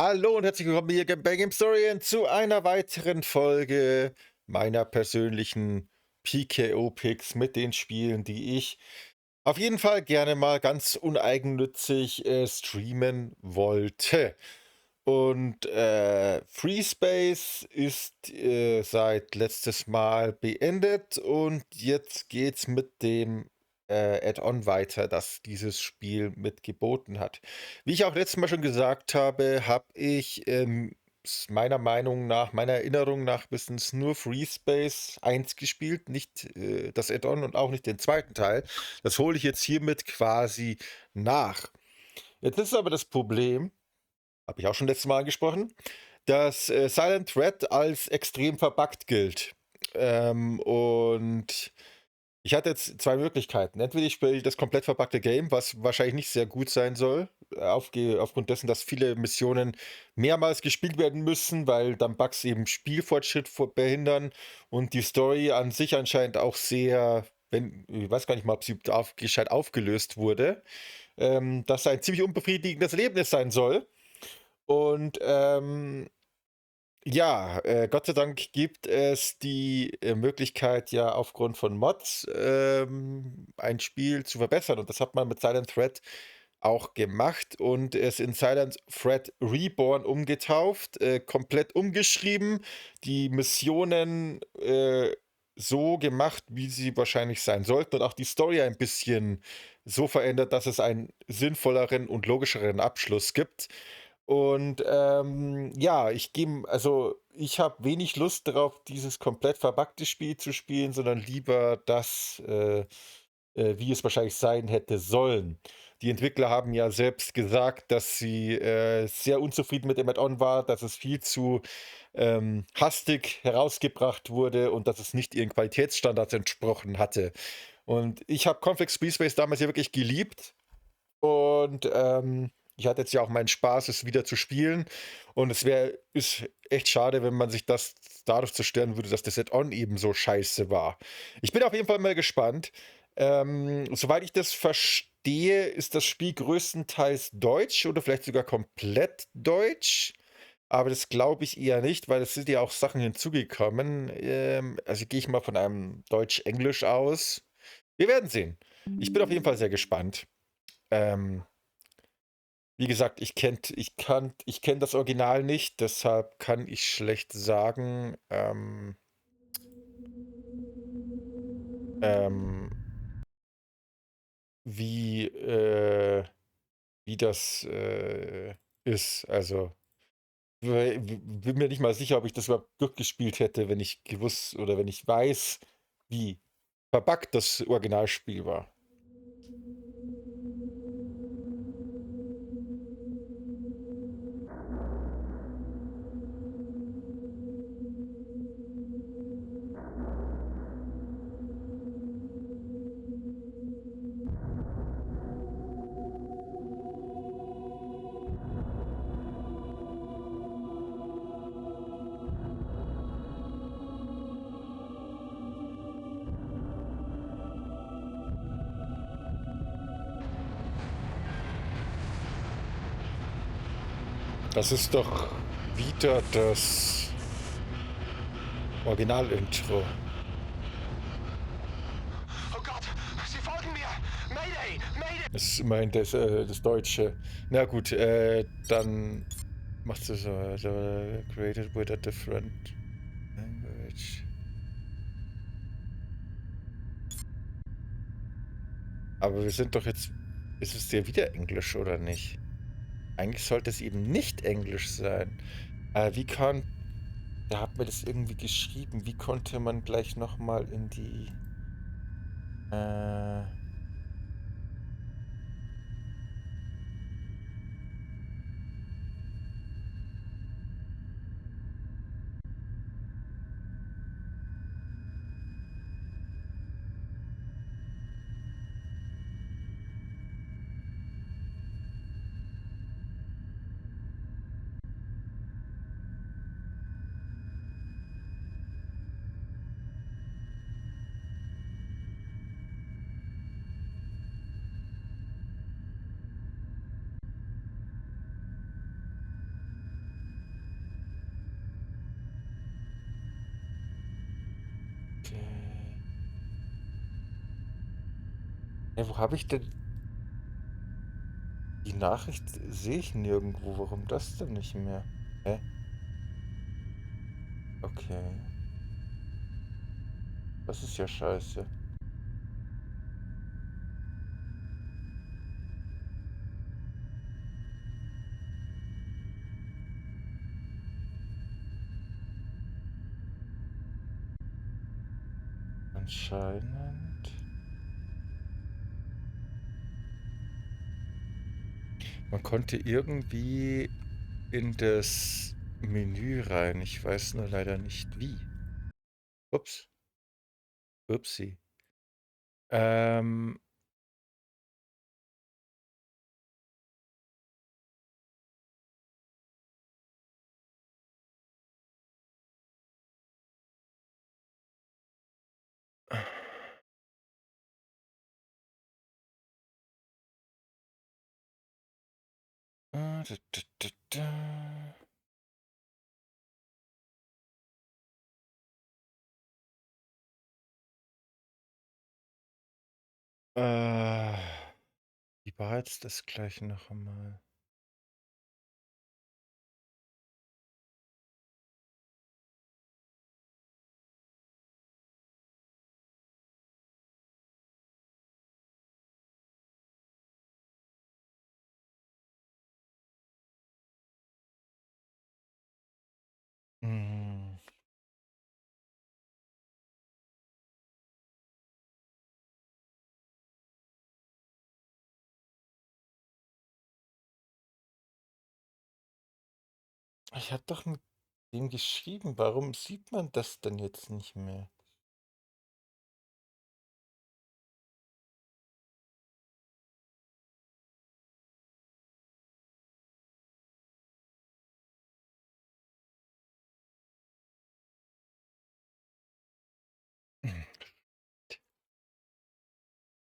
Hallo und herzlich willkommen hier bei Game Story zu einer weiteren Folge meiner persönlichen PKO-Picks mit den Spielen, die ich auf jeden Fall gerne mal ganz uneigennützig streamen wollte. Und FreeSpace ist seit letztes Mal beendet und jetzt geht's mit dem Add-on weiter, das dieses Spiel mit geboten hat. Wie ich auch letztes Mal schon gesagt habe, habe ich meiner Meinung nach, meiner Erinnerung nach bis nur FreeSpace 1 gespielt, nicht das Add-on und auch nicht den zweiten Teil. Das hole ich jetzt hiermit quasi nach. Jetzt ist aber das Problem, habe ich auch schon letztes Mal angesprochen, dass Silent Thread als extrem verbuggt gilt. Und ich hatte jetzt zwei Möglichkeiten. Entweder ich spiele das komplett verbuggte Game, was wahrscheinlich nicht sehr gut sein soll, aufgrund dessen, dass viele Missionen mehrmals gespielt werden müssen, weil dann Bugs eben Spielfortschritt behindern und die Story an sich anscheinend auch sehr, ich weiß gar nicht mal, ob sie gescheit aufgelöst wurde, dass ein ziemlich unbefriedigendes Erlebnis sein soll. Und ja, Gott sei Dank gibt es die Möglichkeit, ja aufgrund von Mods ein Spiel zu verbessern. Und das hat man mit Silent Thread auch gemacht und es in Silent Thread Reborn umgetauft, komplett umgeschrieben, die Missionen so gemacht, wie sie wahrscheinlich sein sollten und auch die Story ein bisschen so verändert, dass es einen sinnvolleren und logischeren Abschluss gibt. Und ja, ich habe wenig Lust darauf, dieses komplett verbuggte Spiel zu spielen, sondern lieber das, wie es wahrscheinlich sein hätte sollen. Die Entwickler haben ja selbst gesagt, dass sie sehr unzufrieden mit dem Add-on war, dass es viel zu hastig herausgebracht wurde und dass es nicht ihren Qualitätsstandards entsprochen hatte. Und ich habe Conflict Space damals ja wirklich geliebt und ich hatte jetzt ja auch meinen Spaß, es wieder zu spielen. Und ist echt schade, wenn man sich das dadurch zerstören würde, dass das Add-on eben so scheiße war. Ich bin auf jeden Fall mal gespannt. Soweit ich das verstehe, ist das Spiel größtenteils deutsch oder vielleicht sogar komplett deutsch. Aber das glaube ich eher nicht, weil es sind ja auch Sachen hinzugekommen. Also gehe ich mal von einem Deutsch-Englisch aus. Wir werden sehen. Ich bin auf jeden Fall sehr gespannt. Ähm, Wie gesagt, ich kenn das Original nicht, deshalb kann ich schlecht sagen, ähm, wie, wie das ist. Also, bin mir nicht mal sicher, ob ich das überhaupt durchgespielt hätte, wenn ich gewusst oder wenn ich weiß, wie verbuggt das Originalspiel war. Das ist doch wieder das Originalintro. Oh Gott, sie folgen mir! Mayday! Mayday! Das ist immerhin das Deutsche. Na gut, dann machst du so created with a different language. Aber wir sind doch jetzt. Ist es ja wieder Englisch oder nicht? Eigentlich sollte es eben nicht Englisch sein. Wie kann. Da hat mir das irgendwie geschrieben. Wie konnte man gleich nochmal in die. Äh, Ja, wo habe ich denn... Die Nachricht sehe ich nirgendwo. Warum das denn nicht mehr? Hä? Okay. Das ist ja scheiße. Anscheinend. Man konnte irgendwie in das Menü rein. Ich weiß nur leider nicht wie. Ups. Upsi. Ähm. Da, da, da, da. Wie war jetzt das gleich noch einmal? Hm. Ich habe doch mit ihm geschrieben. Warum sieht man das denn jetzt nicht mehr?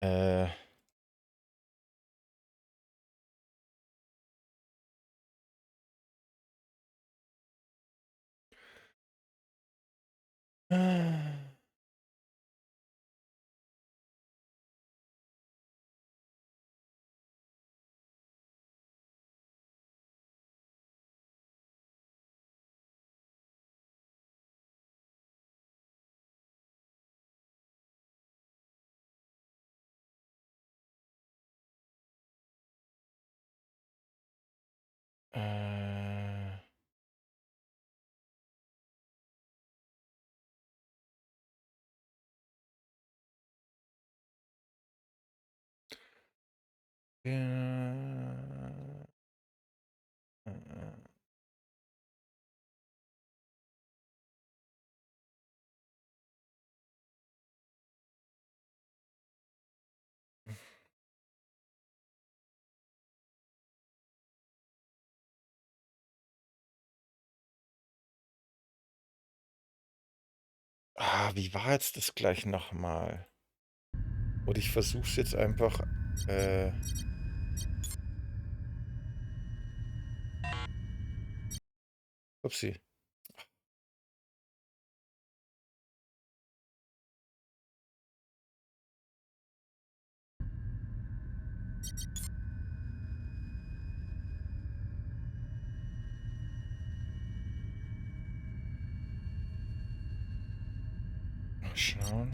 Äh. Äh. Wie war jetzt das gleich noch mal? Und ich versuche es jetzt einfach. Upsi. Mal schauen.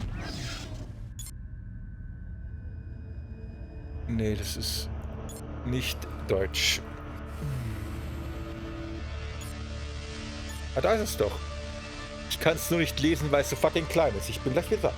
Nee, das ist nicht Deutsch. Da ist es doch. Ich kann es nur nicht lesen, weil es so fucking klein ist. Ich bin gleich wieder da.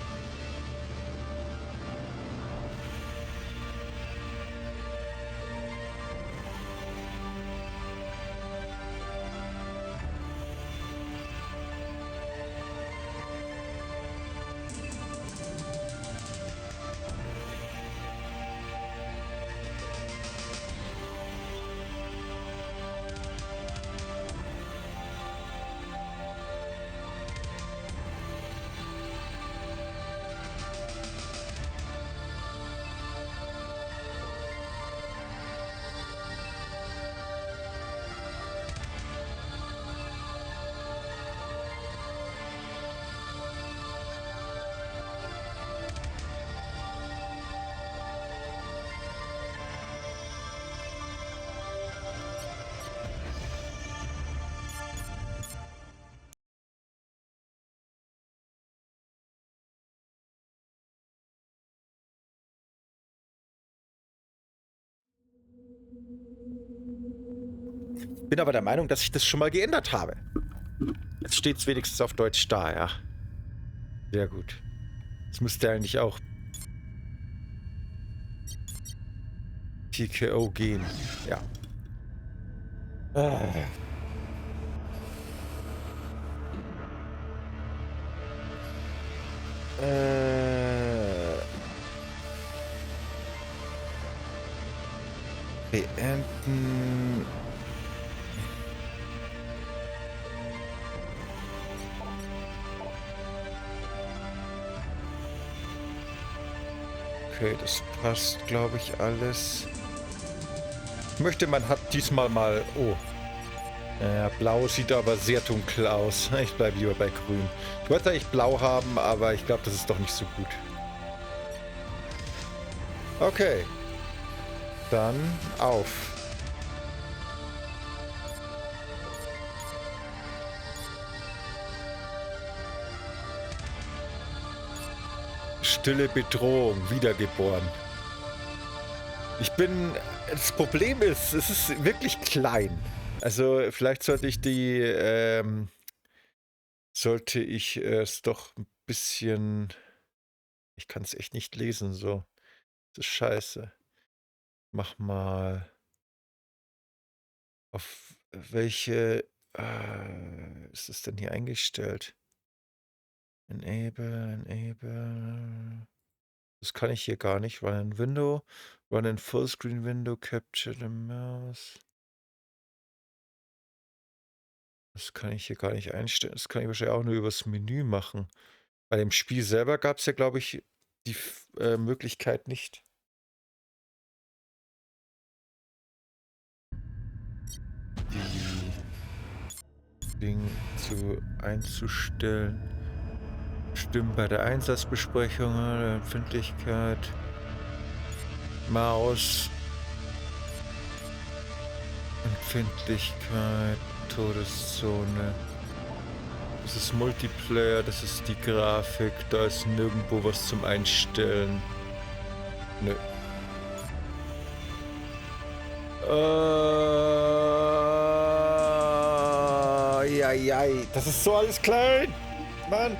Bin aber der Meinung, dass ich das schon mal geändert habe. Jetzt steht es wenigstens auf Deutsch da, ja. Sehr gut. Das müsste eigentlich auch TKO gehen. Ja. Beenden. Okay, das passt, glaube ich, alles. Ich möchte, man hat diesmal mal... Oh. Blau sieht aber sehr dunkel aus. Ich bleibe lieber bei grün. Ich wollte eigentlich blau haben, aber ich glaube, das ist doch nicht so gut. Okay. Dann auf. Stille Bedrohung, wiedergeboren. Ich bin... Das Problem ist, es ist wirklich klein. Also vielleicht sollte ich sollte ich es doch ein bisschen... Ich kann es echt nicht lesen, so. Das ist scheiße. Mach mal... Auf welche... ist es denn hier eingestellt? Enable... Das kann ich hier gar nicht. Run in Window, Run in Fullscreen Window, Capture the Mouse. Das kann ich hier gar nicht einstellen. Das kann ich wahrscheinlich auch nur übers Menü machen. Bei dem Spiel selber gab es ja, glaube ich, die Möglichkeit nicht. Die Ding einzustellen. Stimmen bei der Einsatzbesprechung, der Empfindlichkeit. Maus. Empfindlichkeit. Todeszone. Das ist Multiplayer, das ist die Grafik. Da ist nirgendwo was zum Einstellen. Nö. Ja, das ist so alles klein. Mann.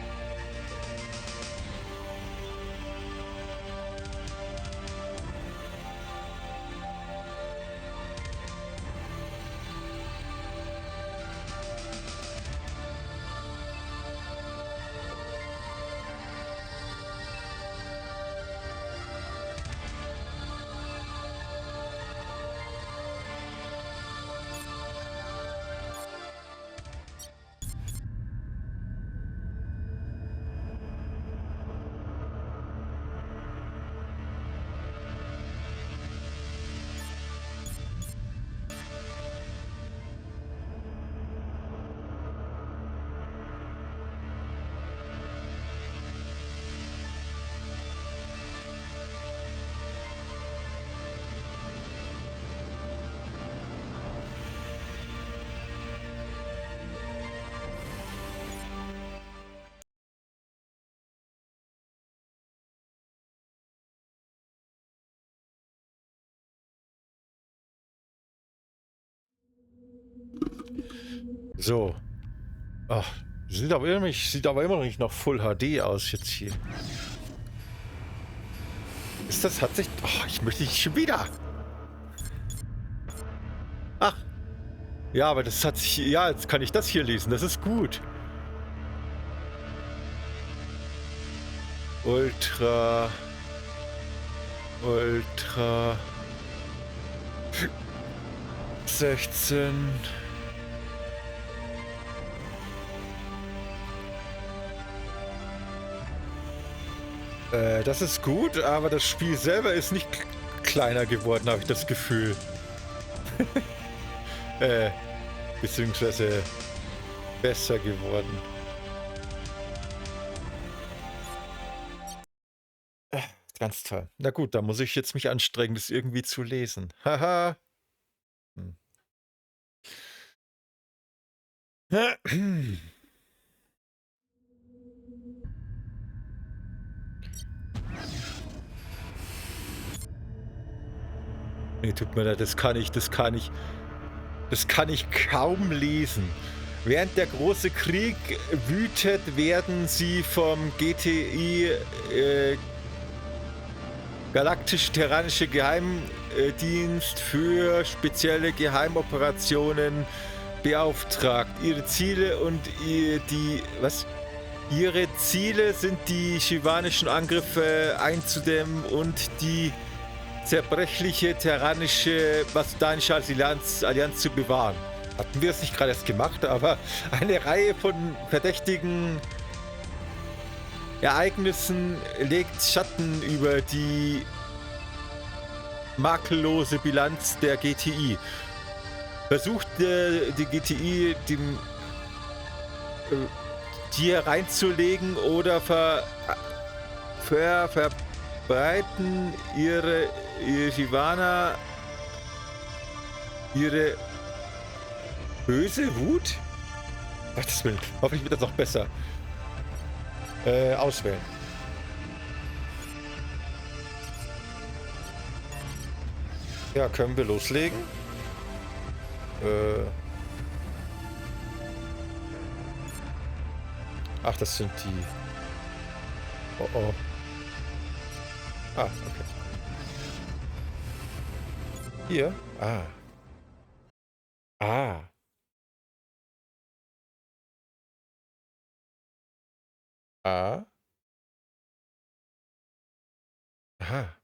So. Ach, sieht aber immer noch nicht nach Full HD aus jetzt hier. Ist das tatsächlich... Oh, ich möchte nicht schon wieder. Ach. Ja, aber das hat sich... Ja, jetzt kann ich das hier lesen. Das ist gut. Ultra... 16... Das ist gut, aber das Spiel selber ist nicht kleiner geworden, habe ich das Gefühl. Beziehungsweise besser geworden. Ganz toll. Na gut, da muss ich jetzt mich anstrengen, das irgendwie zu lesen. Haha. Nee, tut mir leid, das kann ich. Das kann ich kaum lesen. Während der große Krieg wütet, werden sie vom GTI Galaktisch-Terranische Geheimdienst für spezielle Geheimoperationen beauftragt. Ihre Ziele sind die schivanischen Angriffe einzudämmen und die zerbrechliche terranische bastanische Allianz zu bewahren. Hatten wir es nicht gerade erst gemacht, aber eine Reihe von verdächtigen Ereignissen legt Schatten über die makellose Bilanz der GTI. Versucht die GTI die reinzulegen oder verbreiten ihre Shivana ihre böse Wut? Gottes Willen, hoffentlich wird das noch besser. Auswählen. Ja, können wir loslegen? Ach, das sind die... Oh, oh. Ah, okay. Hier? Ah. Ah. Ah. Aha.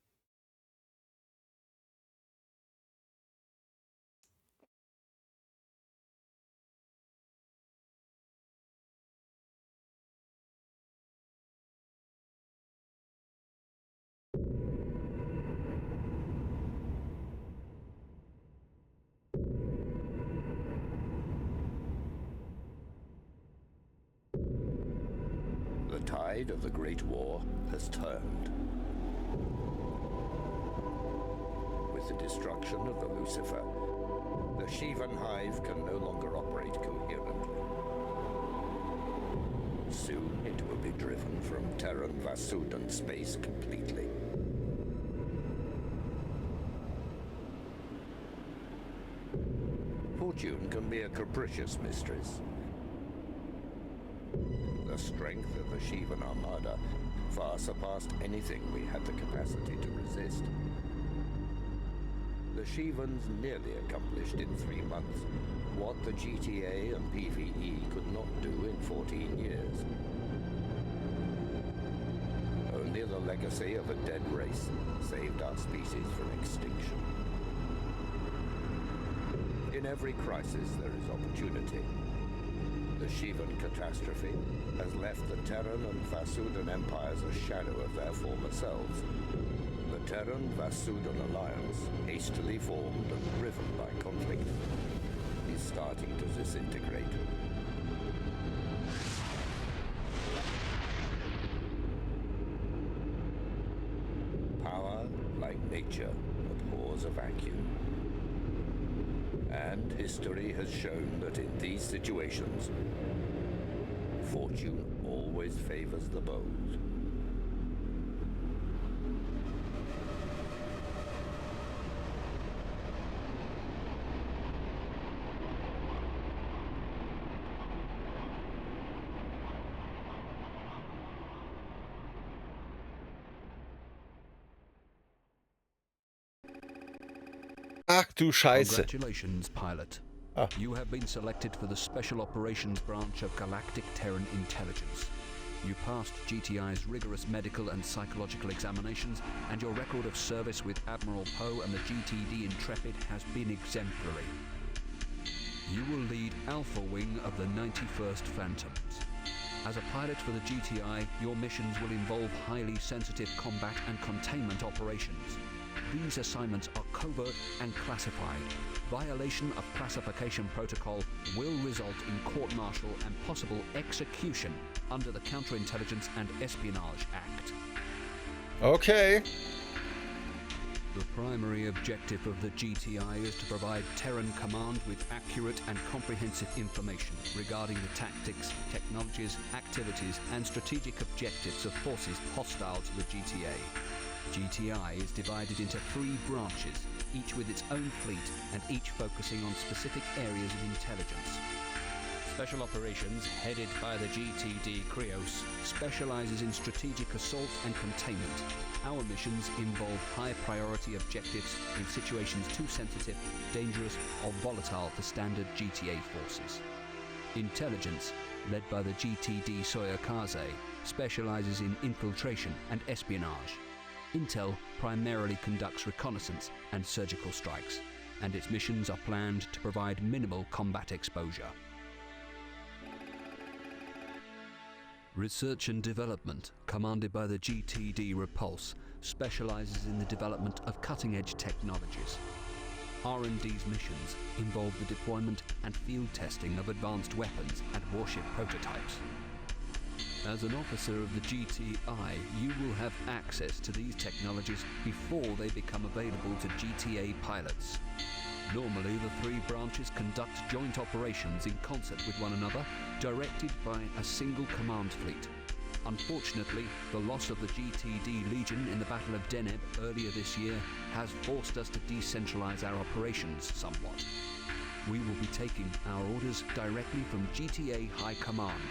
The tide of the Great War has turned. With the destruction of the Lucifer, the Shivan hive can no longer operate coherently. Soon it will be driven from Terran Vasudan space completely. Fortune can be a capricious mistress. The strength of the Shivan Armada far surpassed anything we had the capacity to resist. The Shivans nearly accomplished in 3 months what the GTA and PvE could not do in 14 years. Only the legacy of a dead race saved our species from extinction. In every crisis there is opportunity. The Shivan catastrophe has left the Terran and Vasudan empires a shadow of their former selves. The Terran-Vasudan alliance, hastily formed and driven by conflict, is starting to disintegrate. Power, like nature, abhors a vacuum. And history has shown that in these situations, fortune always favors the bold. Ach du Scheiße. Congratulations, pilot. Ah. You have been selected for the Special Operations Branch of Galactic Terran Intelligence. You passed GTI's rigorous medical and psychological examinations, and your record of service with Admiral Poe and the GTD Intrepid has been exemplary. You will lead Alpha Wing of the 91st Phantoms. As a pilot for the GTI, your missions will involve highly sensitive combat and containment operations. These assignments are covert and classified. Violation of classification protocol will result in court-martial and possible execution under the Counterintelligence and Espionage Act. Okay. The primary objective of the GTI is to provide Terran Command with accurate and comprehensive information regarding the tactics, technologies, activities, and strategic objectives of forces hostile to the GTA. GTI is divided into 3 branches, each with its own fleet and each focusing on specific areas of intelligence. Special Operations, headed by the GTD Krios, specializes in strategic assault and containment. Our missions involve high-priority objectives in situations too sensitive, dangerous, or volatile for standard GTA forces. Intelligence, led by the GTD Soyokaze, specializes in infiltration and espionage. Intel primarily conducts reconnaissance and surgical strikes, and its missions are planned to provide minimal combat exposure. Research and Development, commanded by the GTD Repulse, specializes in the development of cutting-edge technologies. R&D's missions involve the deployment and field testing of advanced weapons and warship prototypes. As an officer of the GTI, you will have access to these technologies before they become available to GTA pilots. Normally, the 3 branches conduct joint operations in concert with one another, directed by a single command fleet. Unfortunately, the loss of the GTD Legion in the Battle of Deneb earlier this year has forced us to decentralize our operations somewhat. We will be taking our orders directly from GTA High Command.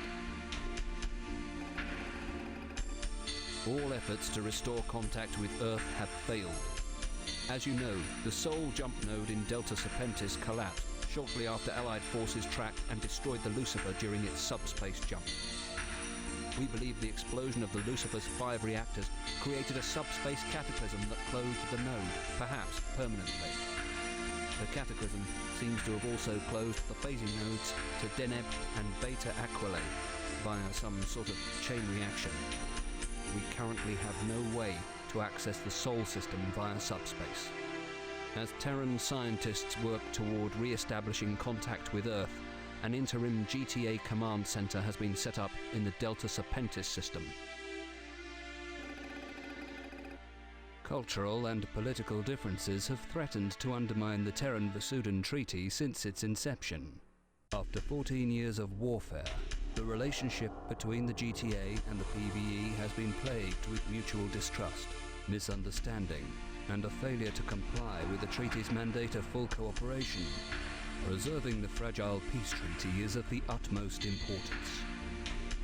All efforts to restore contact with Earth have failed. As you know, the sole jump node in Delta Serpentis collapsed shortly after Allied forces tracked and destroyed the Lucifer during its subspace jump. We believe the explosion of the Lucifer's 5 reactors created a subspace cataclysm that closed the node, perhaps permanently. The cataclysm seems to have also closed the phasing nodes to Deneb and Beta Aquilae via some sort of chain reaction. We currently have no way to access the Sol system via subspace. As Terran scientists work toward re-establishing contact with Earth, an interim GTA command center has been set up in the Delta Serpentis system. Cultural and political differences have threatened to undermine the Terran-Vasudan Treaty since its inception. After 14 years of warfare, the relationship between the GTA and the PVE has been plagued with mutual distrust, misunderstanding, and a failure to comply with the treaty's mandate of full cooperation. Preserving the fragile peace treaty is of the utmost importance.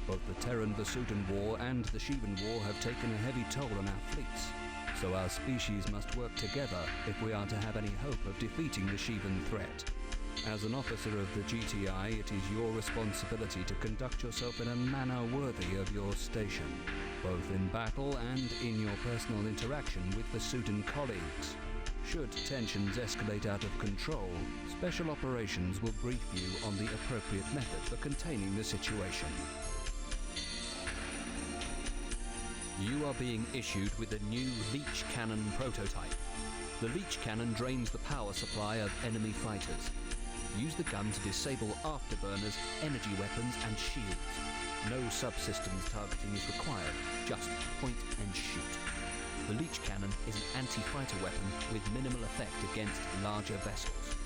Both the Terran-Vasudan War and the Shivan War have taken a heavy toll on our fleets, so our species must work together if we are to have any hope of defeating the Shivan threat. As an officer of the GTI, it is your responsibility to conduct yourself in a manner worthy of your station, both in battle and in your personal interaction with Vasudan colleagues. Should tensions escalate out of control, Special Operations will brief you on the appropriate method for containing the situation. You are being issued with a new leech cannon prototype. The leech cannon drains the power supply of enemy fighters. Use the gun to disable afterburners, energy weapons, and shields. No subsystems targeting is required, just point and shoot. The leech cannon is an anti-fighter weapon with minimal effect against larger vessels.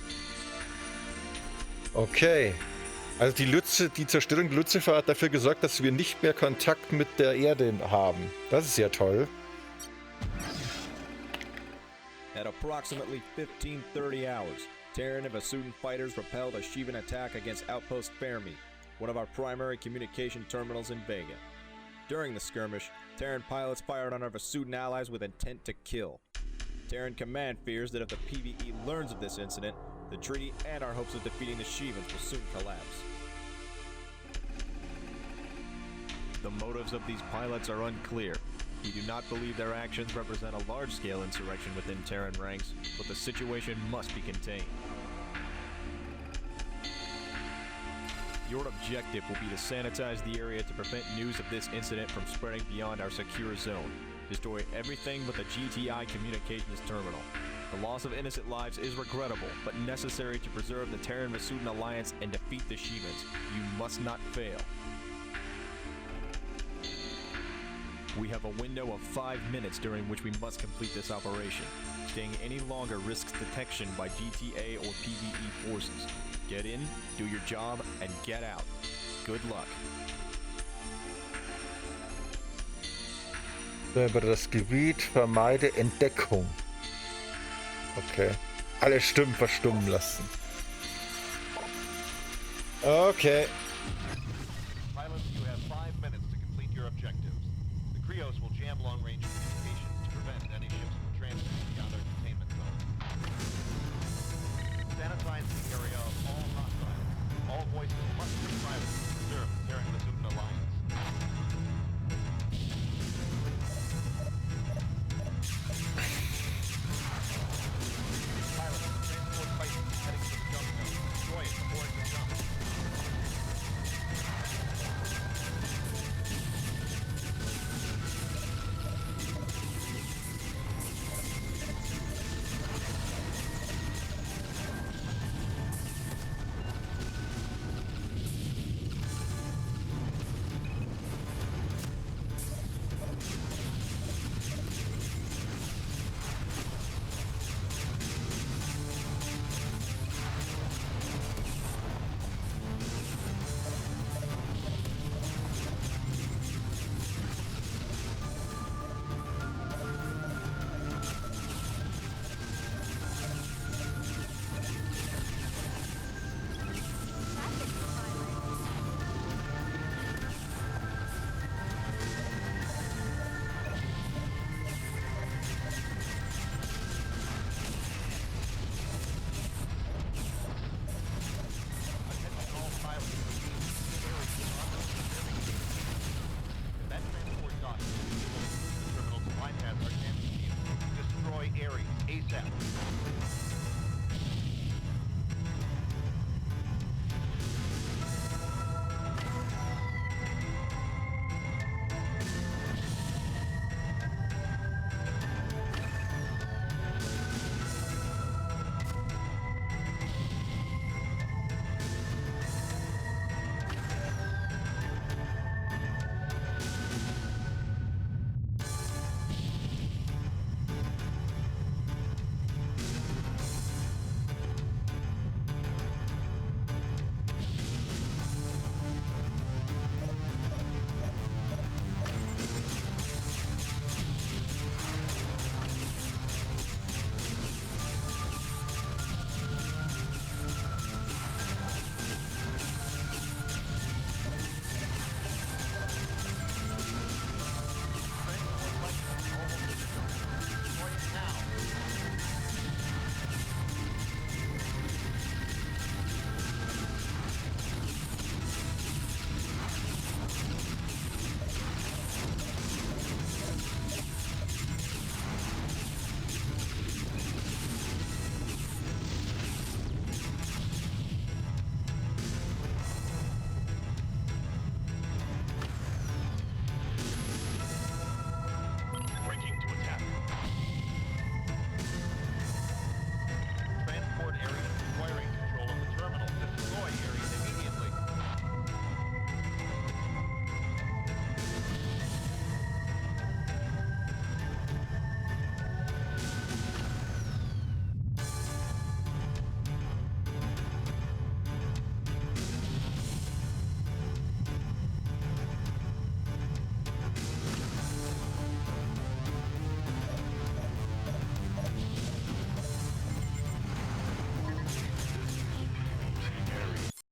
Okay. Also die Zerstörung der Lucifer hat dafür gesorgt, dass wir nicht mehr Kontakt mit der Erde haben. Das ist ja toll. At approximately 15:30 hours, Terran and Vasudan fighters repelled a Shivan attack against Outpost Fermi, one of our primary communication terminals in Vega. During the skirmish, Terran pilots fired on our Vasudan allies with intent to kill. Terran command fears that if the PVE learns of this incident, the treaty and our hopes of defeating the Shivans will soon collapse. The motives of these pilots are unclear. We do not believe their actions represent a large-scale insurrection within Terran ranks, but the situation must be contained. Your objective will be to sanitize the area to prevent news of this incident from spreading beyond our secure zone. Destroy everything but the GTI communications terminal. The loss of innocent lives is regrettable, but necessary to preserve the Terran-Vasudan alliance and defeat the Shivans. You must not fail. We have a window of 5 minutes during which we must complete this operation. Staying any longer risks detection by GTA or PVE forces. Get in, do your job, and get out. Good luck. Über das Gebiet, vermeide Entdeckung. Okay. Alle Stimmen verstummen lassen. Okay. Pilots, you have 5 minutes to complete your objectives. The Krios will jam long-range communications to prevent any ships from transiting beyond their containment zone. Sanitize the area of all hostiles. All voices must be silent to preserve the Terran-Bazookan alliance. Pilots, transport Titan heading to the jump zone. Destroy it before it can jump.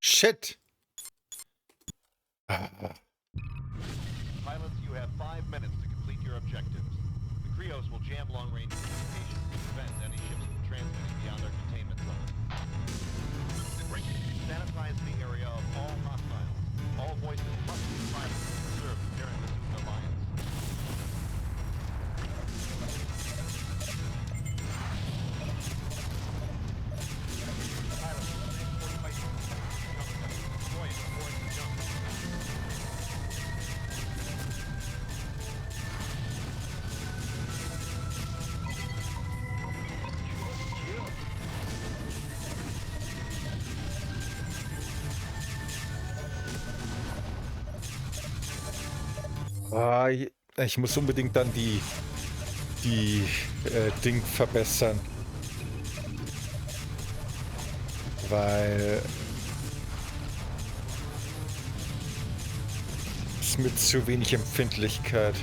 Shit. Pilots, you have 5 minutes to complete your objectives. The Krios will jam long-range communications to prevent any ships from transmitting beyond their containment zone. Sanitize the area of all hostiles. All voices must be silent to preserve the Terran-Bazookan alliance. Pilots, transport Titan heading to the jump zone. Destroy it before it can jump. Ah, ich muss unbedingt dann die Ding verbessern. Weil es mit zu wenig Empfindlichkeit.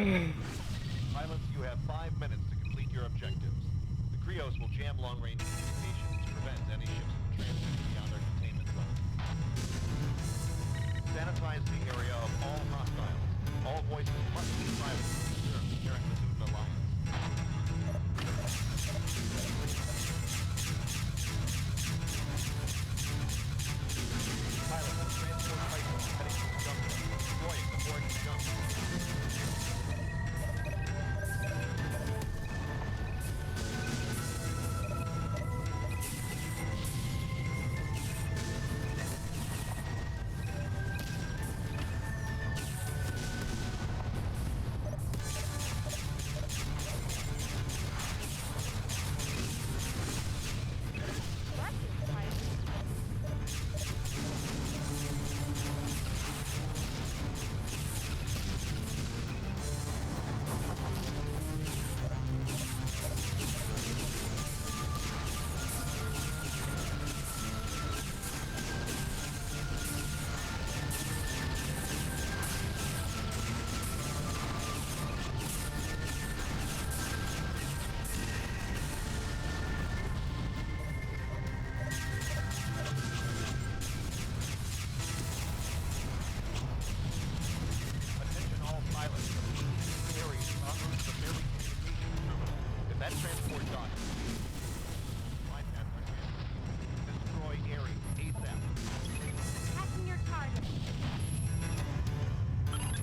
Pilots, you have 5 minutes to complete your objectives. The Krios will jam long-range communications to prevent any ships from transiting beyond their containment zone. Sanitize the area of all hostiles. All voices must be silent to preserve the Terran Massoudin alliance. Pilots, transport Titan heading to the jungle. Destroy it before it can jump. Attention all pilots. Harry, en route to the Fairley Communications Terminal. If that transport docks, bypass our channel. Destroy Ares ASAP. Passing your target.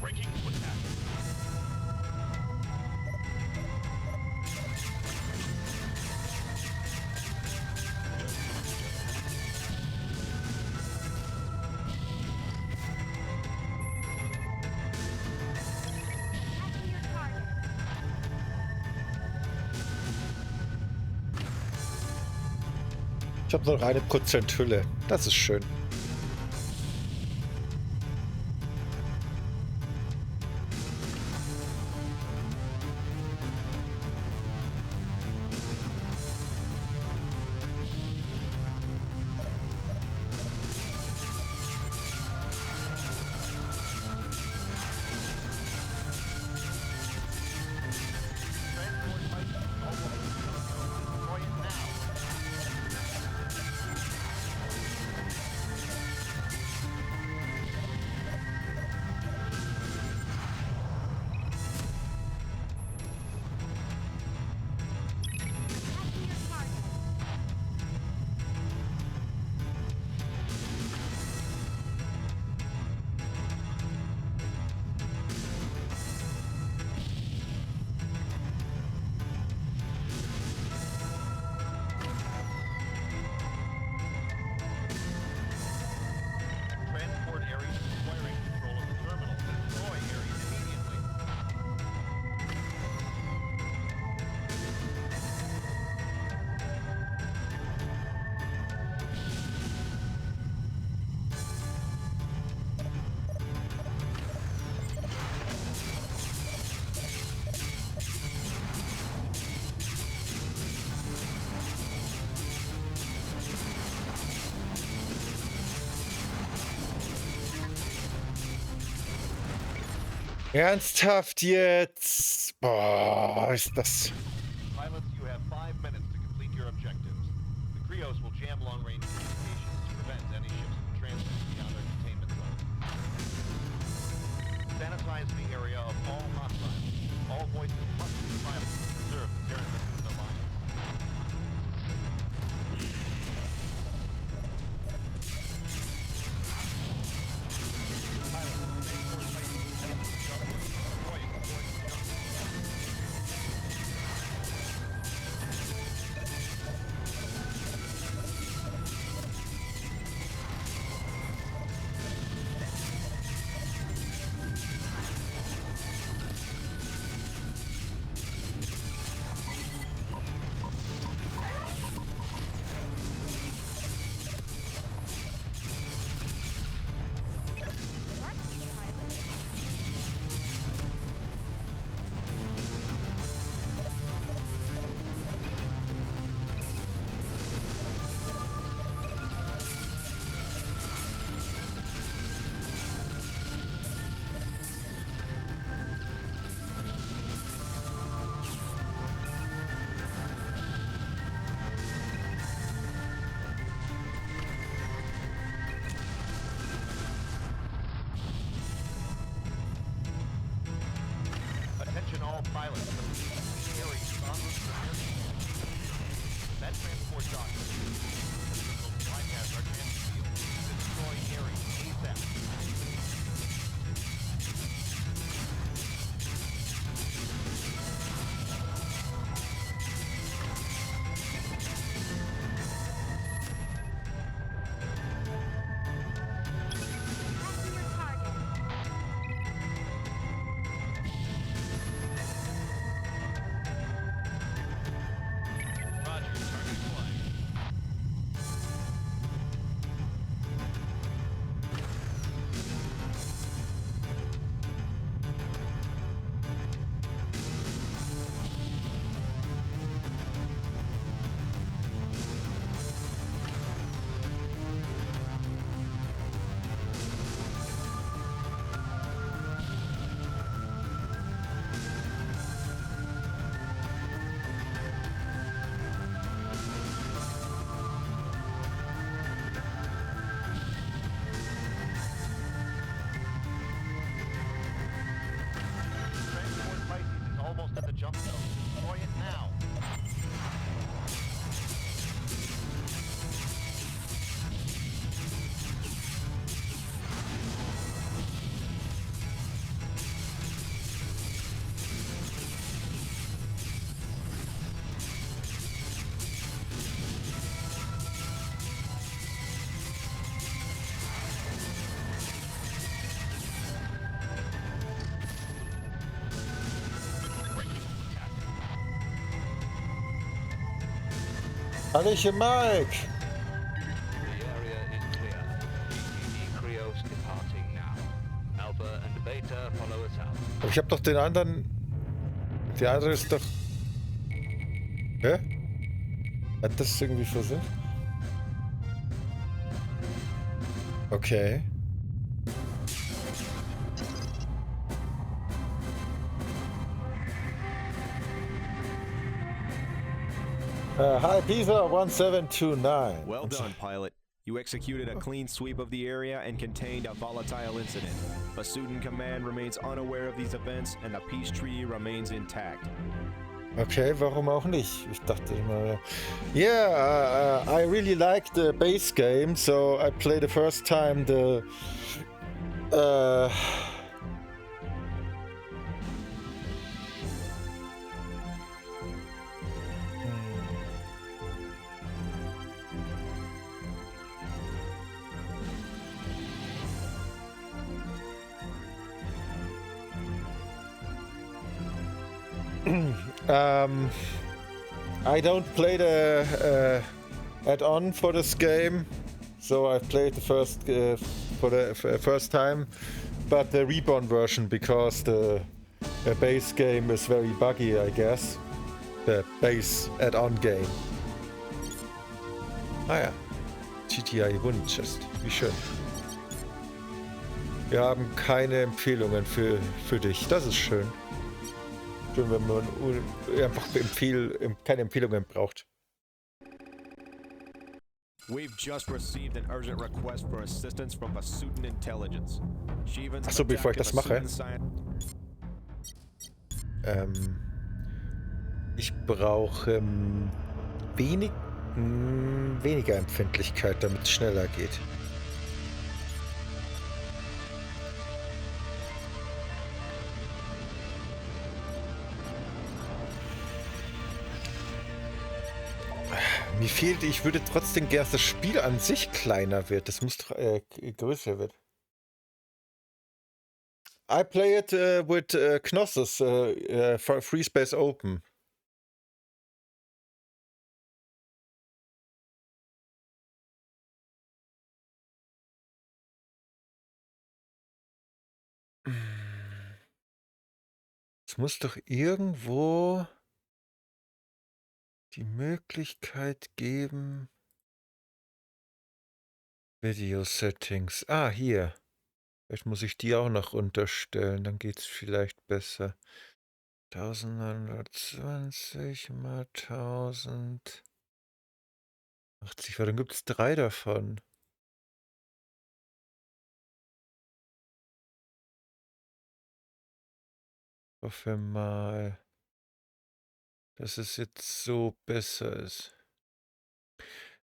Breaking attack. Passing your target. Ich habe noch 1% Hülle. Das ist schön. Transport Titan. All voices destroy it now. Passing your target. Transport Ares is acquiring control of the terminal. Destroy Ares immediately. Ernsthaft jetzt? Boah, ist das... Pilots, you have 5 minutes to complete your objectives. The Krios will jam long-range communications to prevent any ships from transiting beyond their containment zone. Sanitize the area of all hostiles. All voices must be silent to preserve the Terran Massoudin alliance. Pilots, transport Titan heading to the jungle. Destroy it before it can jump. pilots, the area is en route to the airfield. That transport docks. Will bypass our command field. Destroy area ASAP. Attacking your target. Roger, target flying. Transport Pisces is almost at the jump zone. Destroy it now. Hallöchen, Mike! The area is clear. GTD Krios departing now. Alpha and Beta follow us out. Aber ich hab doch den anderen... Der andere ist doch... Hä? Hat das irgendwie versucht? Okay. Hi, Pisa 1729. Well done, pilot. You executed a clean sweep of the area and contained a volatile incident. Basudin Command remains unaware of these events and the peace treaty remains intact. Okay, warum auch nicht? Ich dachte immer... Yeah, I really like the base game, so I play the first time the... I don't play the add-on for this game, so I've played the first for the first time, but the Reborn version because the base game is very buggy, I guess. The base add-on game. Ah ja, GTI Wunschest, wie schön. Wir haben keine Empfehlungen für dich, das ist schön. Schön, wenn man einfach keine Empfehlungen braucht. We've just received an urgent request for assistance from Basudin Intelligence. Shivans Achso, bevor ich das mache. Ich brauche weniger Empfindlichkeit, damit es schneller geht. Mir fehlt, ich würde trotzdem gerne, dass das Spiel an sich kleiner wird. Das muss größer wird. I play it with Knossos for FreeSpace Open. Es muss doch irgendwo die Möglichkeit geben. Video Settings. Ah, hier. Vielleicht muss ich die auch noch runterstellen, dann geht es vielleicht besser. 1920 mal 1080. Dann gibt es 3 davon. Hoffe mal. dass es jetzt so besser ist.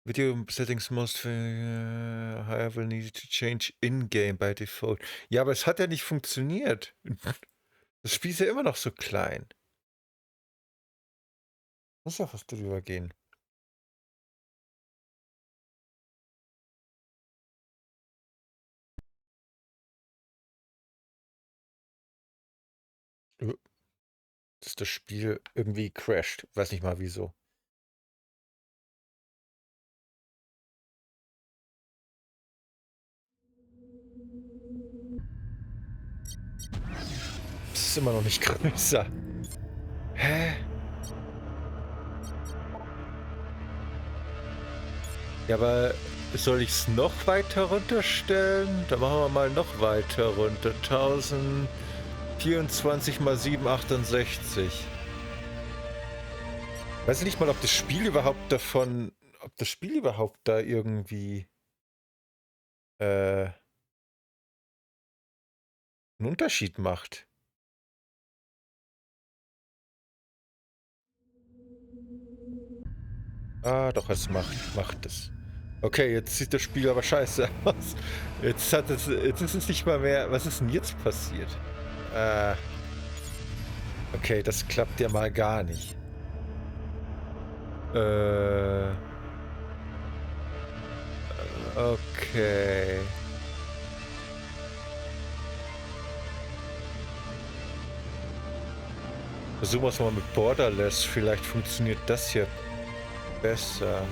Video settings most higher will need to change in-game by default. Ja, aber es hat ja nicht funktioniert. Das Spiel ist ja immer noch so klein. Muss ja fast drüber gehen. Dass das Spiel irgendwie crasht. Weiß nicht mal wieso. Es ist immer noch nicht größer. Hä? Ja, aber soll ich es noch weiter runterstellen? Da machen wir mal noch weiter runter. 1024 mal 768. Weiß ich nicht mal, ob das Spiel überhaupt da irgendwie einen Unterschied macht. Ah, doch, es macht es. Okay, jetzt sieht das Spiel aber scheiße aus. Jetzt ist es nicht mal mehr. Was ist denn jetzt passiert? Okay, das klappt ja mal gar nicht. Okay. Versuchen wir es mal mit Borderless. Vielleicht funktioniert das hier besser.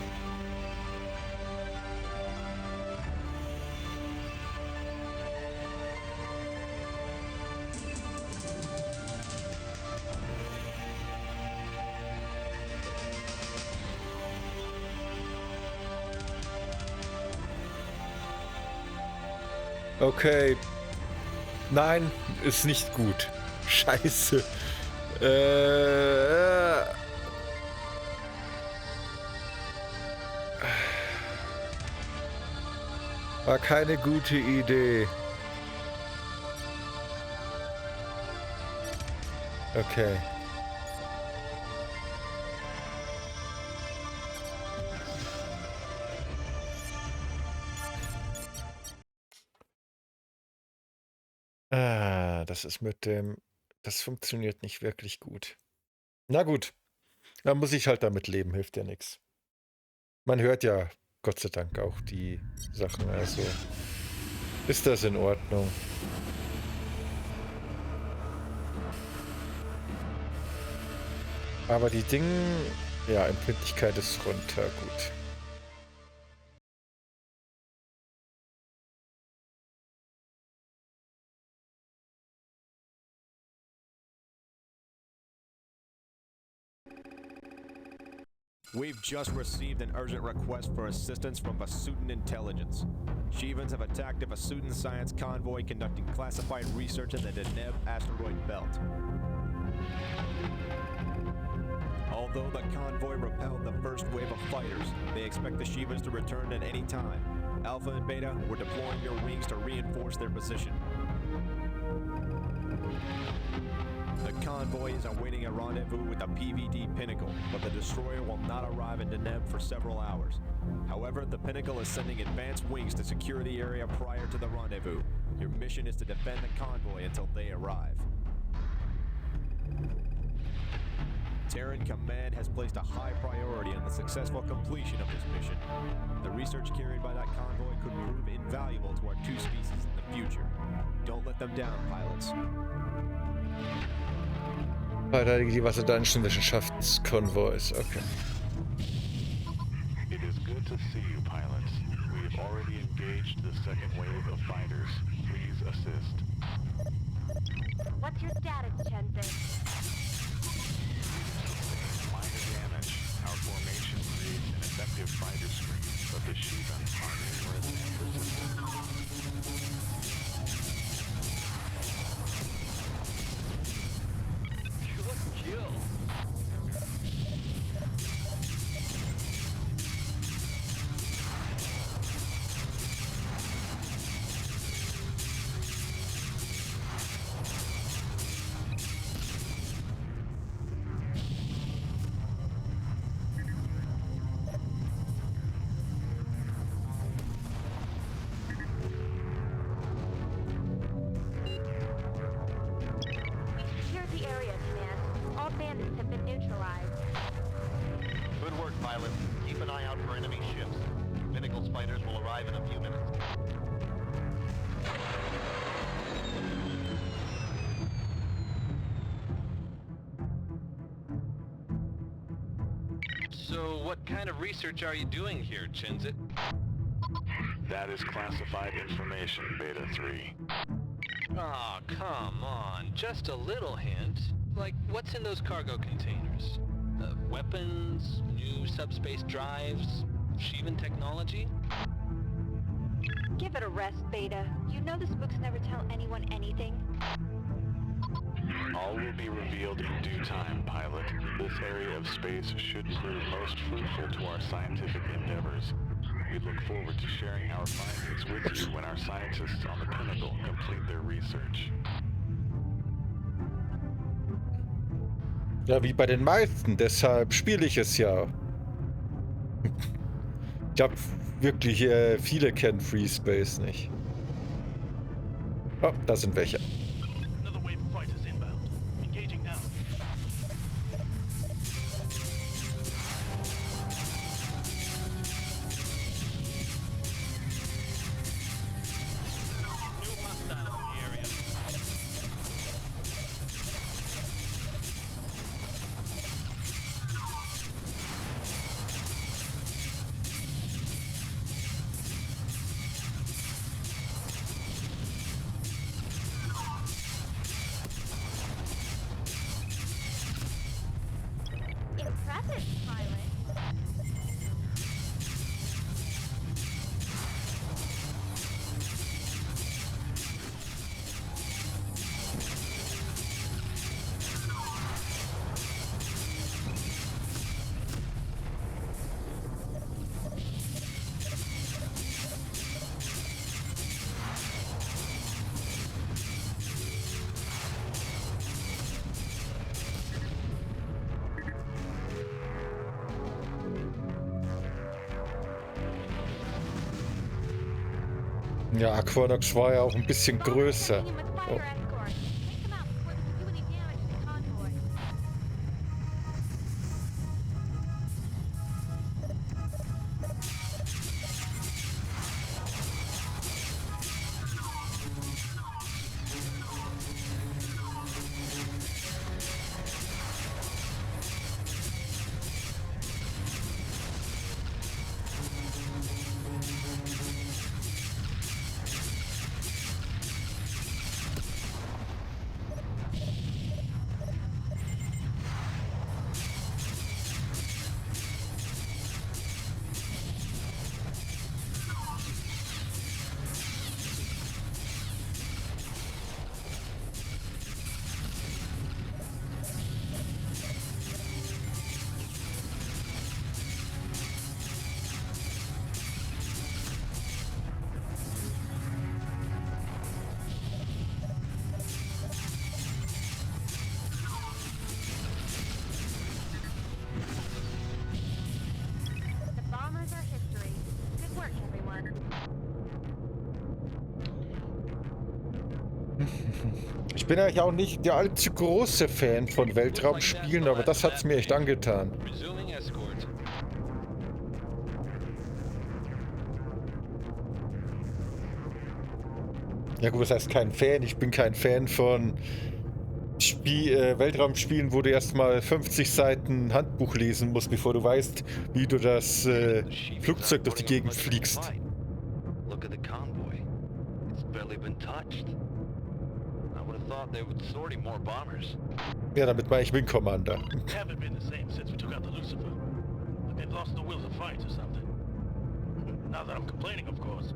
Okay. Nein, ist nicht gut. Scheiße. War keine gute Idee. Okay. Das ist mit dem... Das funktioniert nicht wirklich gut. Na gut. Dann muss ich halt damit leben, hilft ja nichts. Man hört ja Gott sei Dank auch die Sachen, also ist das in Ordnung. Aber die Dinge, ja, Empfindlichkeit ist runter, gut. We've just received an urgent request for assistance from Vasudan intelligence. Shivans have attacked a Vasudan science convoy conducting classified research in the Deneb asteroid belt. Although the convoy repelled the first wave of fighters, they expect the Shivans to return at any time. Alpha and Beta, we're deploying your wings to reinforce their position. The convoy is awaiting a rendezvous with the PVD Pinnacle, but the destroyer will not arrive in Deneb for several hours. However, the Pinnacle is sending advanced wings to secure the area prior to the rendezvous. Your mission is to defend the convoy until they arrive. Terran Command has placed a high priority on the successful completion of this mission. The research carried by that convoy could prove invaluable to our two species in the future. Don't let them down, pilots. Verteidige die wasserdanischen Wissenschaftskonvois, okay. It is good to see you, pilots. We have already engaged the second wave of fighters. Please assist. What's your status, Chenze? Minor damage. Our formation creates an effective fighter screen, but the Shivans are numerous and persistent. bandits have been neutralized. Good work, pilots. Keep an eye out for enemy ships. Pinnacle's fighters will arrive in a few minutes. So, what kind of research are you doing here, Chinzit? That is classified information, Beta 3. Aw, come on. Just a little hint. Like, what's in those cargo containers? Weapons? New subspace drives? Sheevan technology? Give it a rest, Beta. You know the spooks never tell anyone anything. All will be revealed in due time, pilot. This area of space should prove most fruitful to our scientific endeavors. We look forward to sharing our findings with you when our scientists on the Pinnacle complete their research. Ja, wie bei den meisten, deshalb spiele ich es ja. Ich glaube wirklich, viele kennen FreeSpace nicht. Oh, da sind welche. Another wave of fighters inbound. Engaging now. New hostiles in the area. Impressive, pilot. Ja, Aquanox war ja auch ein bisschen größer. With Oh. fire escort. Take them out before they can do any damage to the convoy. The bombers are history. Good work, everyone. Ich bin eigentlich auch nicht der allzu große Fan von Weltraumspielen, aber das hat's mir echt angetan. Resuming escort. Ja gut, das heißt kein Fan. Ich bin kein Fan von Weltraumspielen, wo du erstmal 50 Seiten Handbuch lesen musst, bevor du weißt, wie du das Flugzeug durch die Gegend fliegst. Look at the convoy. It's barely been touched. I would have thought they would sorting more bombers. Ja, damit meine ich Wing Commander. Haven't been the same since we took out the Lucifer. Like they've lost the will to fight or something. Not that I'm complaining, of course.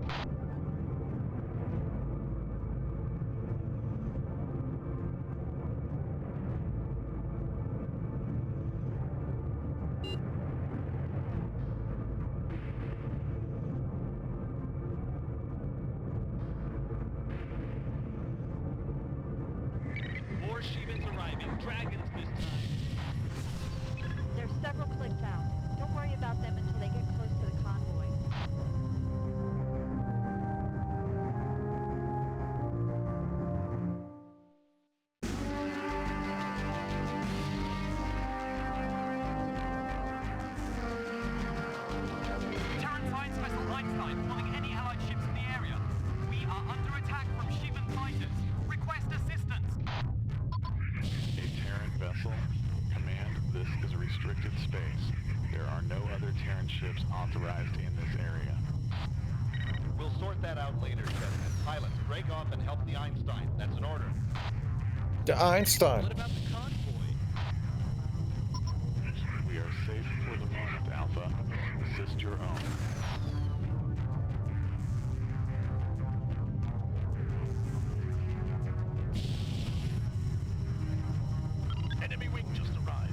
More Sheevans arriving. Dragons this time. There's several clicks out. Don't worry about them until they get close to the convoy. Council, Command, this is a restricted space. There are no other Terran ships authorized in this area. We'll sort that out later, gentlemen. Pilots, break off and help the Einstein. That's an order. Der Einstein. What about the convoy? We are safe for the moment, Alpha. Assist your own. Enemy wing just arrived.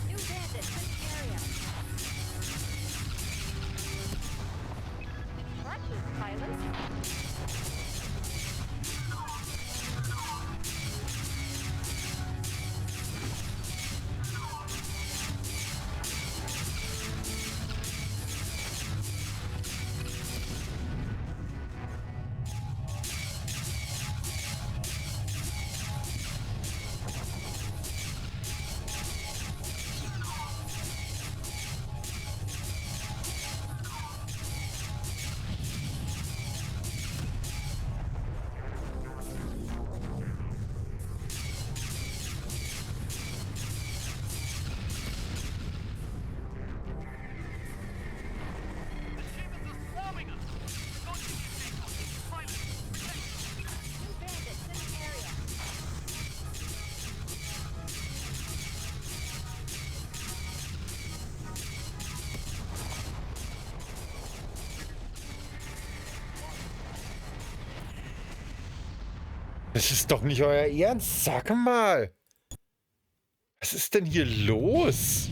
New bandits in the area. Crutches, pilot. New bandits in the area. Das ist doch nicht euer Ernst. Sag mal. Was ist denn hier los?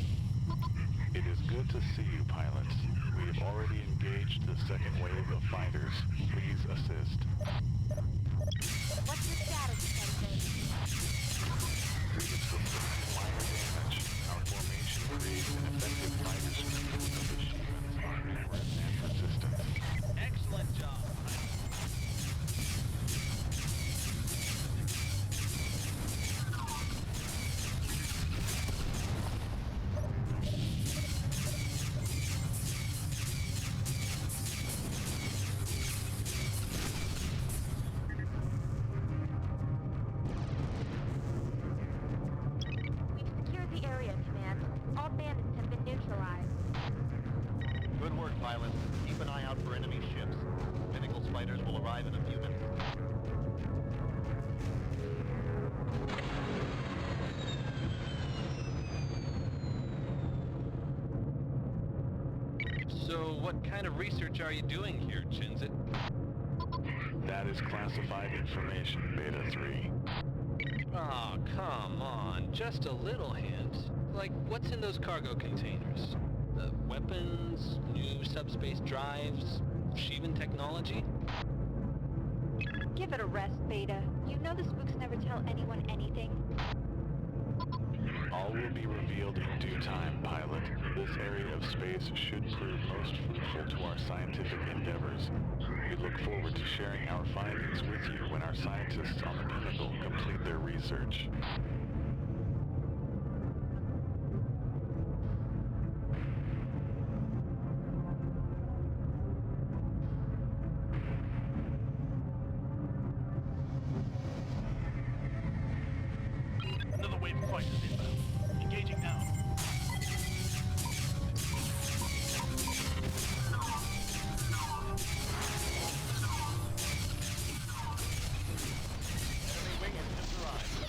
It is good to see you, pilots. We have already engaged the second wave of fighters. Please assist. What's the status, President? We have sustained minor damage. Our formation creates an effective fighter screen of the Shivans are numerous and resistant. Excellent job. We've secured the area, Command. All bandits have been neutralized. Good work, pilots. Keep an eye out for enemy ships. Pinnacle's fighters will arrive in a few minutes. So, what kind of research are you doing here, Chinzit? That is classified information, Beta 3. Aw, come on. Just a little hint. Like, what's in those cargo containers? Weapons? New subspace drives? Shivan technology? Give it a rest, Beta. You know the spooks never tell anyone anything. All will be revealed in due time, pilot. This area of space should prove most fruitful to our scientific endeavors. We look forward to sharing our findings with you when our scientists on the Pinnacle complete their research. Another wave of fighters inbound. Engaging now. Enemy wing has just arrived.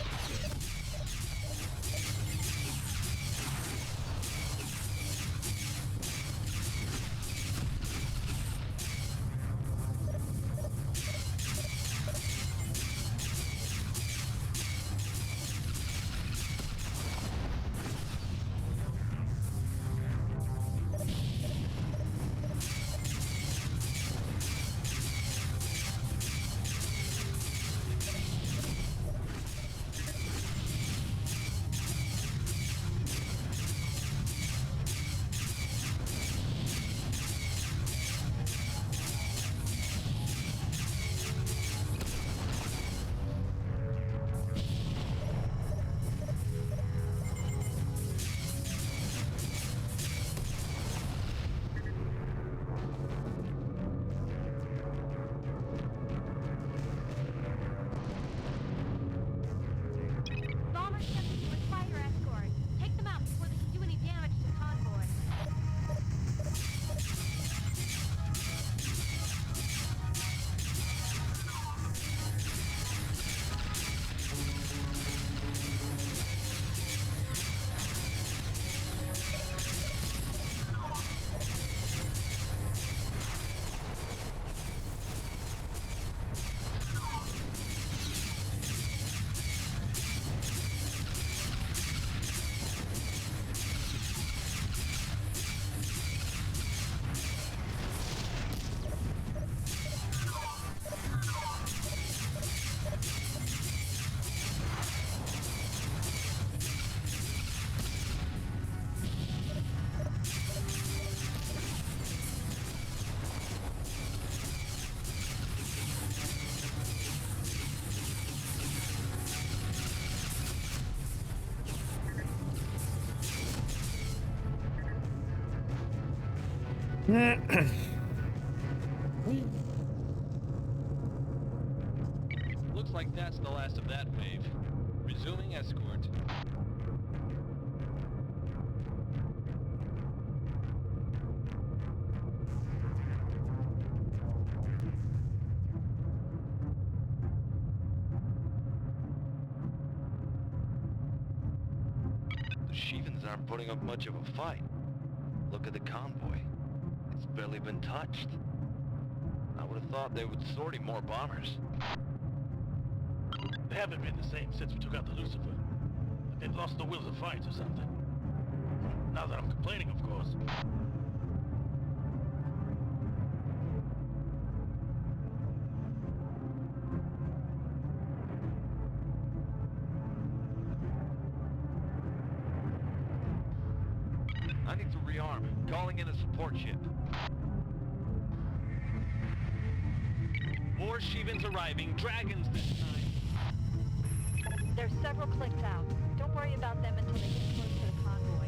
Looks like that's the last of that wave. Resuming escort. The Shivans aren't putting up much of a fight. Look at the convoy. It's barely been touched. I would have thought they would sortie more bombers. They haven't been the same since we took out the Lucifer. Like they've lost the will to fight or something. Not that I'm complaining, of course. I need to rearm. Calling in a support ship. More Shivans arriving. Dragons this time. There's several clicks out. Don't worry about them until they get close to the convoy.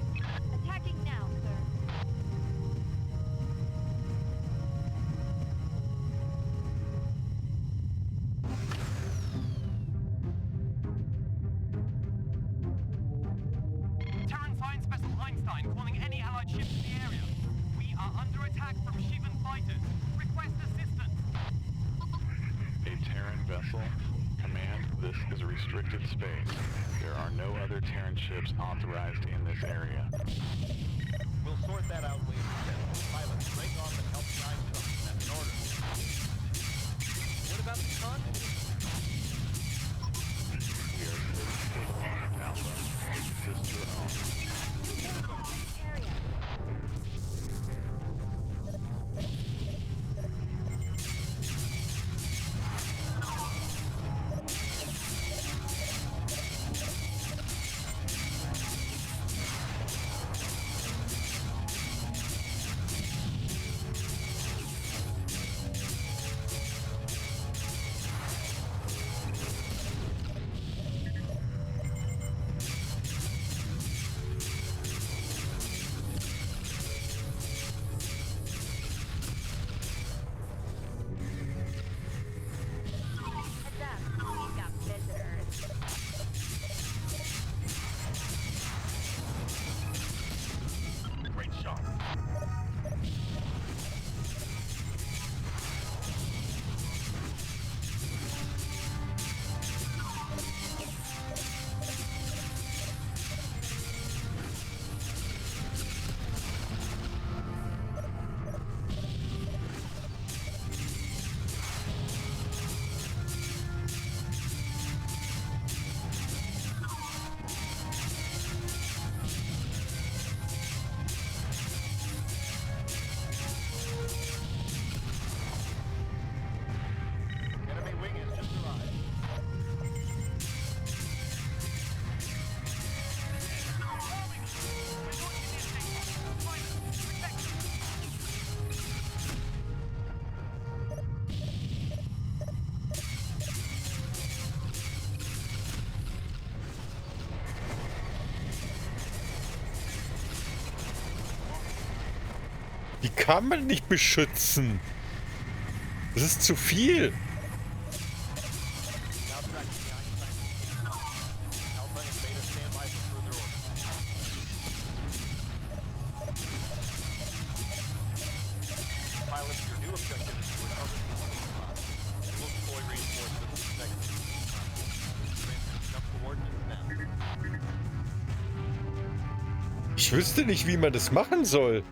Attacking now, sir. Terran Science Vessel Einstein calling any allied ships in the area. We are under attack from Shivan fighters. Request assistance. A Terran vessel? Command, this is a restricted space. There are no other Terran ships authorized in this area. We'll sort that out later. Pilots, break off and help guide them. That's an order. What about the convoy? We are clear on Alpha. Just your own. Area. Die kann man nicht beschützen. Das ist zu viel. Ich wüsste nicht, wie man das machen soll.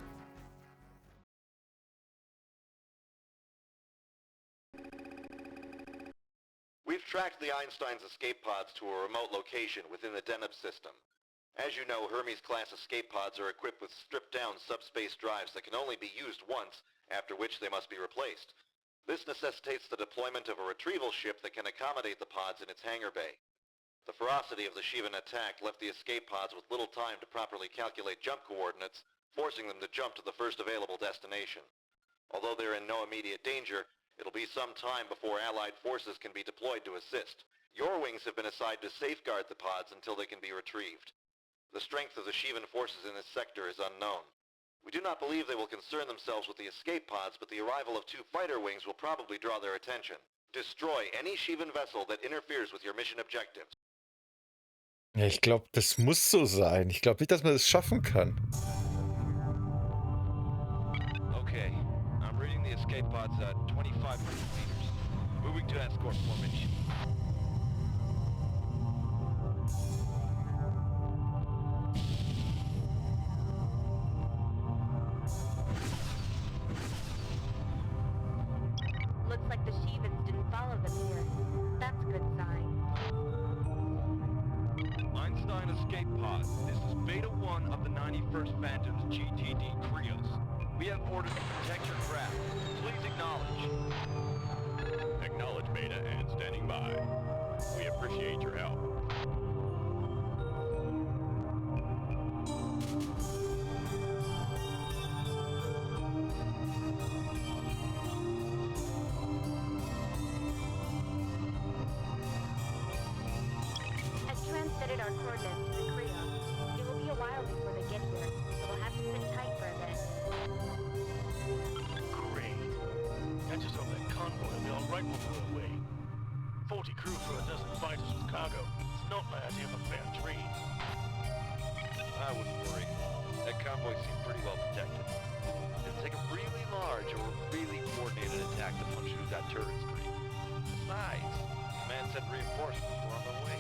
We've tracked the Einstein's escape pods to a remote location within the Deneb system. As you know, Hermes-class escape pods are equipped with stripped-down subspace drives that can only be used once, after which they must be replaced. This necessitates the deployment of a retrieval ship that can accommodate the pods in its hangar bay. The ferocity of the Shivan attack left the escape pods with little time to properly calculate jump coordinates, forcing them to jump to the first available destination. Although they're in no immediate danger, it'll be some time before Allied forces can be deployed to assist. Your wings have been assigned to safeguard the pods until they can be retrieved. The strength of the Shivan forces in this sector is unknown. We do not believe they will concern themselves with the escape pods, but the arrival of 2 fighter wings will probably draw their attention. Destroy any Shivan vessel that interferes with your mission objectives. Ja, ich glaube, das muss so sein. Ich glaube nicht, dass man das schaffen kann. Okay, I'm reading the escape pods at 2,500 meters. Moving to escort formation. Looks like the Shivans didn't follow them here. That's a good sign. Einstein escape pod. This is Beta 1 of the 91st Phantom's GTD Krios. We have orders to protect your craft. Please acknowledge. Acknowledge Beta and standing by. We appreciate your help. I've transmitted our coordinates to the Krios. It will be a while before they get here, so we'll have to sit tight for a bit. Great. I just hope that convoy will be all right when we're away. 40 crew for a dozen fighters with cargo. It's not my idea of a fair trade. I wouldn't worry. That convoy seemed pretty well protected. It'll take a really large or really coordinated attack to punch through that turret screen. Besides, command said reinforcements were on their way.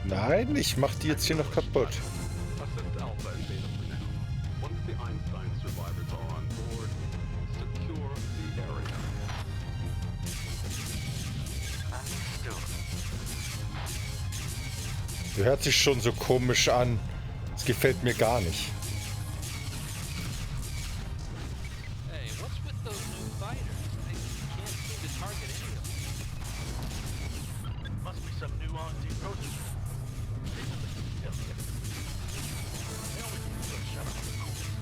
Nein, ich mach die jetzt hier noch kaputt. Assist Alpha and Beta for now. Once the Einstein survivors are on board, secure the area. Du hört sich schon so komisch an. Das gefällt mir gar nicht. Hey, what's with those new fighters? I can't seem to target any of them. Must be some new R&D process. They always need to shut up on the cool stuff.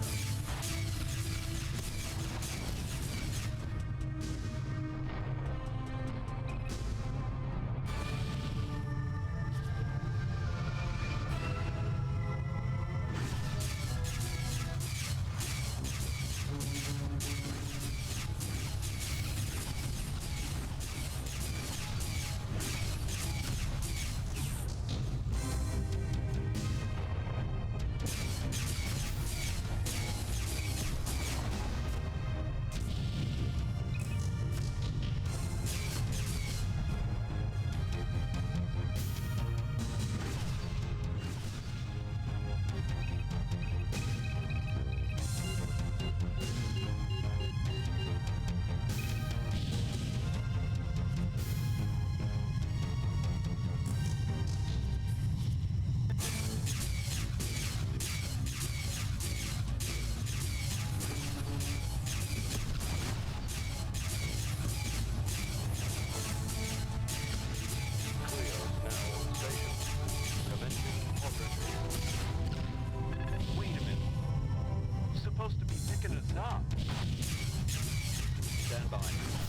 Stand by.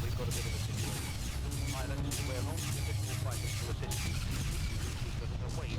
We've got a bit of a situation. Pilot, we're launching additional fighters to assist you. Keep them away.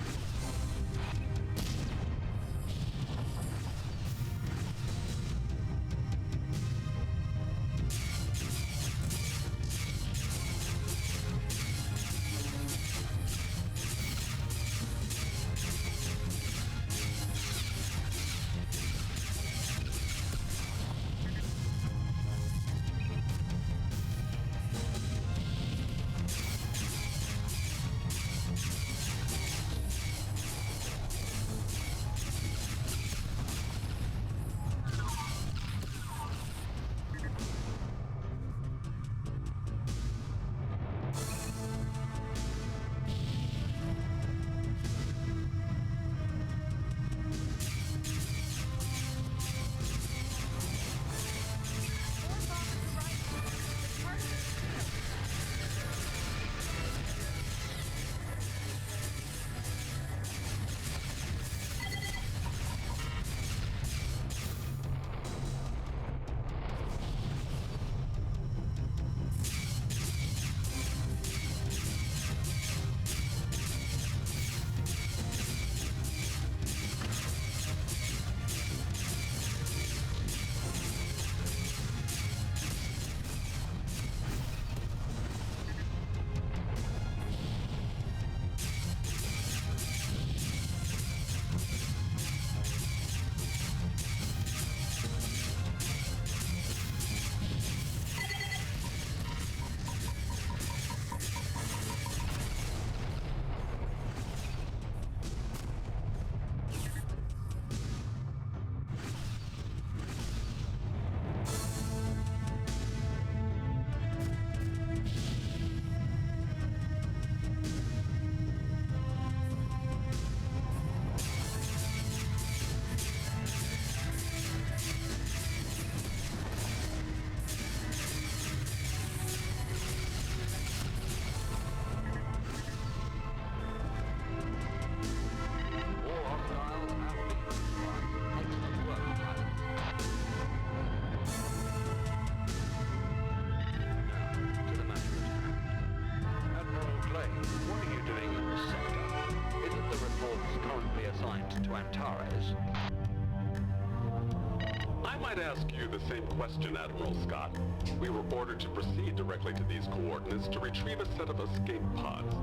Ask you the same question, Admiral Scott. We were ordered to proceed directly to these coordinates to retrieve a set of escape pods.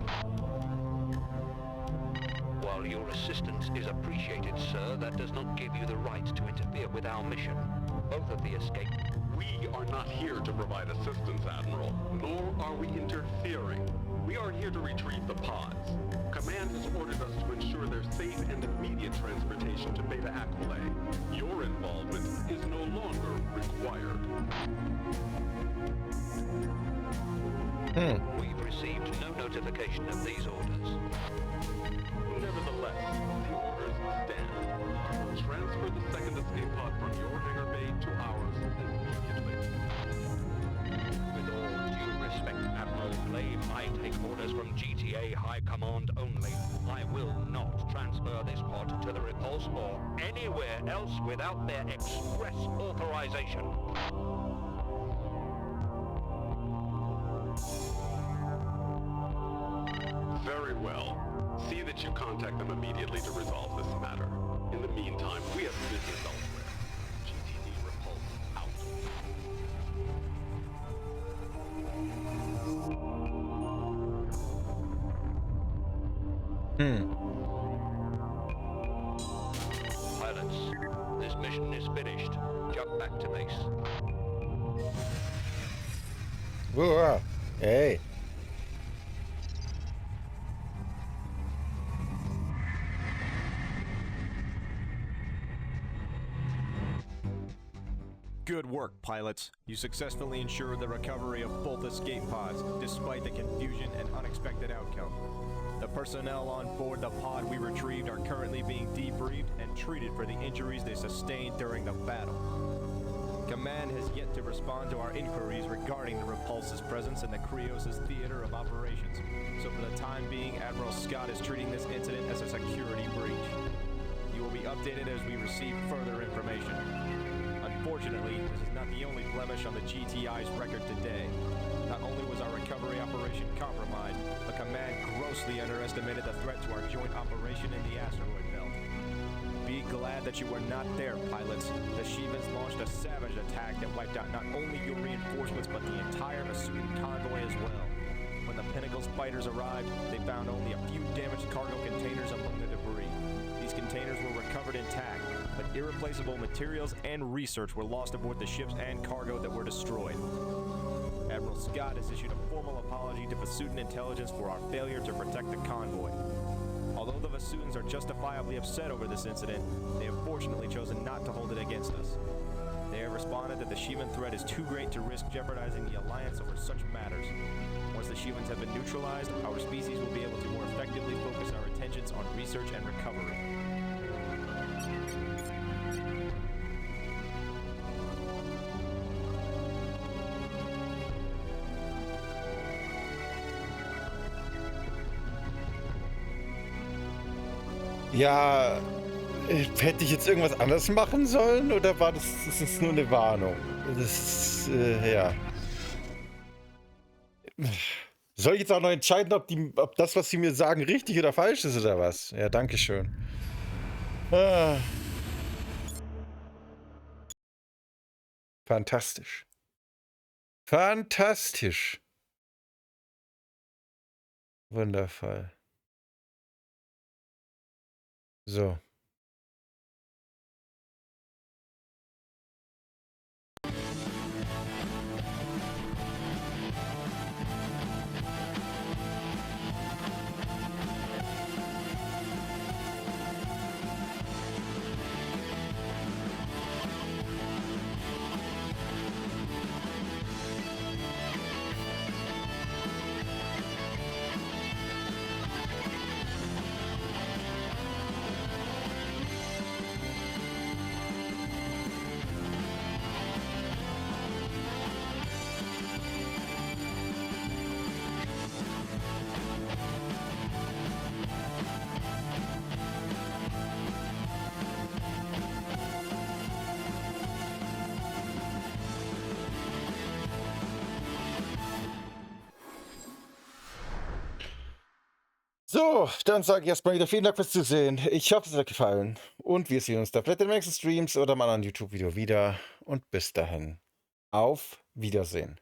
While your assistance is appreciated, sir, that does not give you the right to interfere with our mission. Both of the escape We are not here to provide assistance, Admiral, nor are we interfering. We are here to retrieve the pods. Command has ordered us to ensure their safe and immediate transportation to Beta Aquila. Your involvement is no longer required. We've received no notification of these orders. Nevertheless, the orders stand. Transfer the second escape pod from your hangar bay to ours immediately. With all due respect, Admiral Flame, I take orders from GTA High Command only. I will not transfer this pod to the Repulse or anywhere else without their express authorization. Very well. See that you contact them immediately to resolve this matter. In the meantime, we have business elsewhere. GTD Repulse out. Pilots, this mission is finished. Jump back to base. Whoa. Hey. Good work, pilots. You successfully ensured the recovery of both escape pods, despite the confusion and unexpected outcome. The personnel on board the pod we retrieved are currently being debriefed and treated for the injuries they sustained during the battle. Command has yet to respond to our inquiries regarding the Repulse's presence in the Krios' theater of operations, so for the time being, Admiral Scott is treating this incident as a security breach. You will be updated as we receive further information. Unfortunately, this is not the only blemish on the GTI's record today. Not only was our recovery operation compromised, but Command grossly underestimated the threat to our joint operation in the asteroid belt. Be glad that you were not there, pilots. The Shivans launched a savage attack that wiped out not only your reinforcements, but the entire Massoud convoy as well. When the Pinnacle's fighters arrived, they found only a few damaged cargo containers among the debris. These containers were recovered intact, but irreplaceable materials and research were lost aboard the ships and cargo that were destroyed. Admiral Scott has issued a formal apology to Vasudan intelligence for our failure to protect the convoy. Although the Vasudans are justifiably upset over this incident, they have fortunately chosen not to hold it against us. They have responded that the Shivan threat is too great to risk jeopardizing the Alliance over such matters. Once the Shivans have been neutralized, our species will be able to more effectively focus our attentions on research and recovery. Ja, hätte ich jetzt irgendwas anders machen sollen oder war das ist nur eine Warnung? Das ist, ja. Soll ich jetzt auch noch entscheiden, ob das, was sie mir sagen, richtig oder falsch ist oder was? Ja, danke schön. Ah. Fantastisch. Fantastisch. Wundervoll. So. So, dann sage ich erstmal wieder vielen Dank fürs Zusehen. Ich hoffe, es hat gefallen. Und wir sehen uns da vielleicht in den nächsten Streams oder mal an YouTube-Video wieder. Und bis dahin. Auf Wiedersehen.